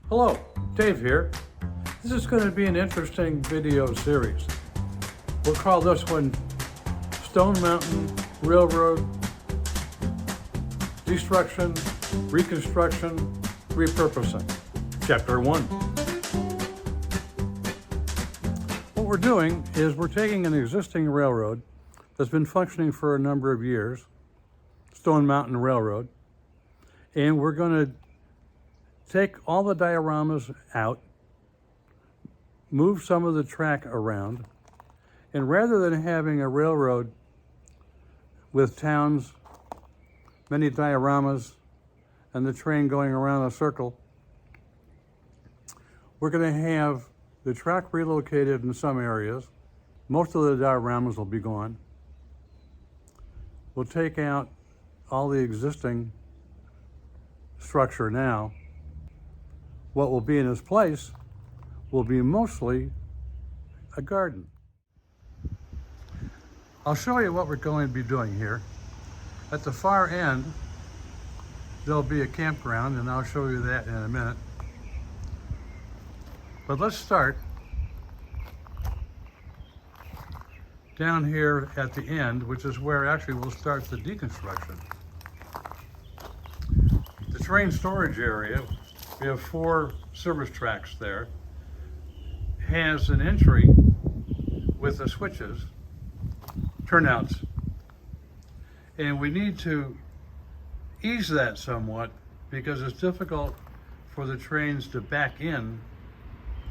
Hello, Dave here. This is going to be an interesting video series. We'll call this one Stone Mountain Railroad Destruction, Reconstruction, Repurposing, Chapter 1. What we're doing is we're taking an existing railroad that's been functioning for a number of years, Stone Mountain Railroad, and we're going to take all the dioramas out, move some of the track around, and rather than having a railroad with towns, many dioramas, and the train going around a circle, we're going to have the track relocated in some areas. Most of the dioramas will be gone. We'll take out all the existing structure now. What will be in its place will be mostly a garden. I'll show you what we're going to be doing here. At the far end, there'll be a campground, and I'll show you that in a minute. But let's start down here at the end, which is where actually we'll start the deconstruction. The train storage area, we have 4 service tracks there, has an entry with the switches, turnouts, and we need to ease that somewhat because it's difficult for the trains to back in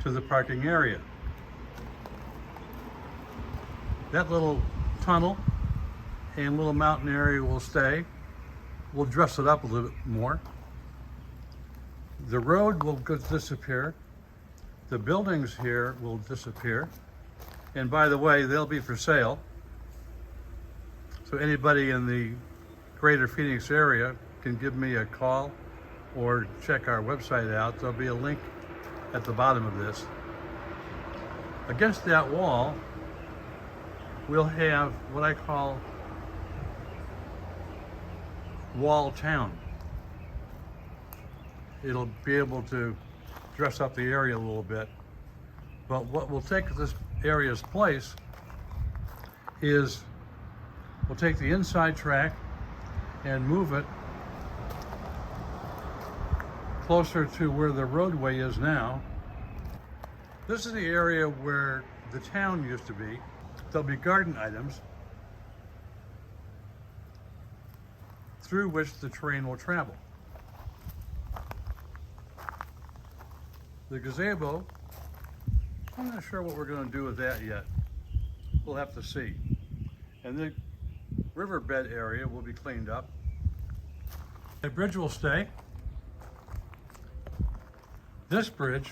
to the parking area. That little tunnel and little mountain area will stay. We'll dress it up a little bit more. The road will disappear. The buildings here will disappear. And by the way, they'll be for sale. So anybody in the greater Phoenix area can give me a call or check our website out. There'll be a link at the bottom of this. Against that wall, we'll have what I call wall town. It'll be able to dress up the area a little bit. But what will take this area's place is we'll take the inside track and move it closer to where the roadway is now. This is the area where the town used to be. There'll be garden items through which the train will travel. The gazebo, I'm not sure what we're going to do with that yet. We'll have to see. And the riverbed area will be cleaned up. The bridge will stay. This bridge,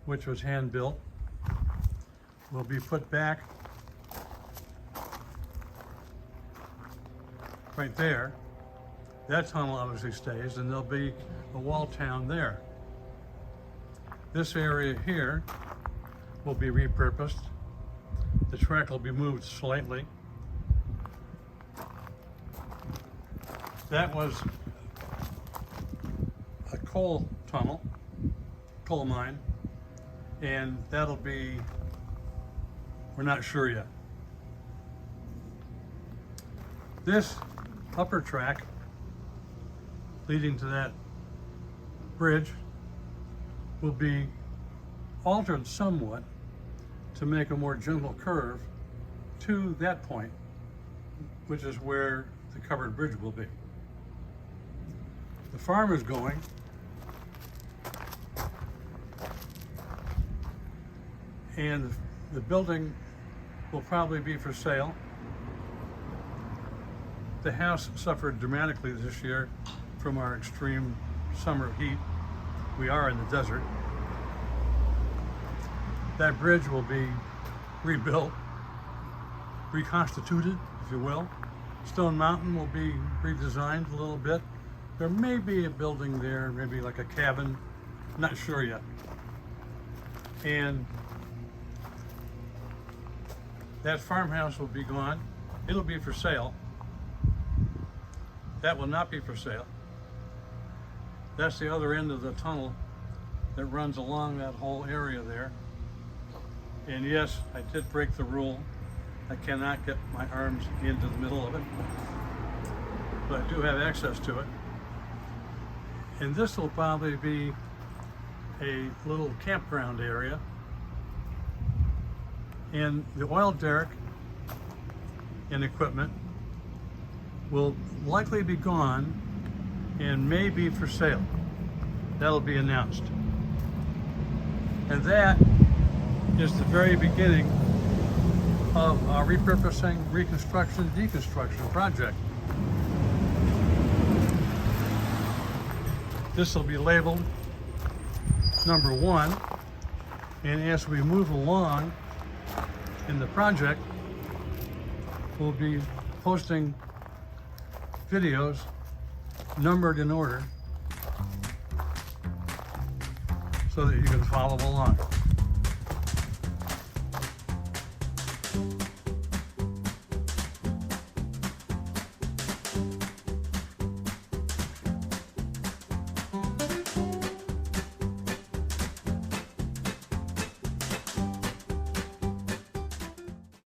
which was hand-built, will be put back right there. That tunnel obviously stays, and there'll be a wall town there. This area here will be repurposed. The track will be moved slightly. That was a coal tunnel, coal mine, and that'll be, we're not sure yet. This upper track leading to that bridge will be altered somewhat to make a more gentle curve to that point, which is where the covered bridge will be. The farm is going. And the building will probably be for sale. The house suffered dramatically this year from our extreme summer heat. We are in the desert. That bridge will be rebuilt, reconstituted, if you will. Stone Mountain will be redesigned a little bit. There may be a building there, maybe like a cabin, not sure yet. And that farmhouse will be gone. It'll be for sale. That will not be for sale. That's the other end of the tunnel that runs along that whole area there. And yes, I did break the rule. I cannot get my arms into the middle of it, but I do have access to it. And this will probably be a little campground area. And the oil derrick and equipment will likely be gone and may be for sale. That'll be announced. And that is the very beginning of our repurposing, reconstruction, deconstruction project. This will be labeled number 1, and as we move along in the project, we'll be posting videos numbered in order so that you can follow along.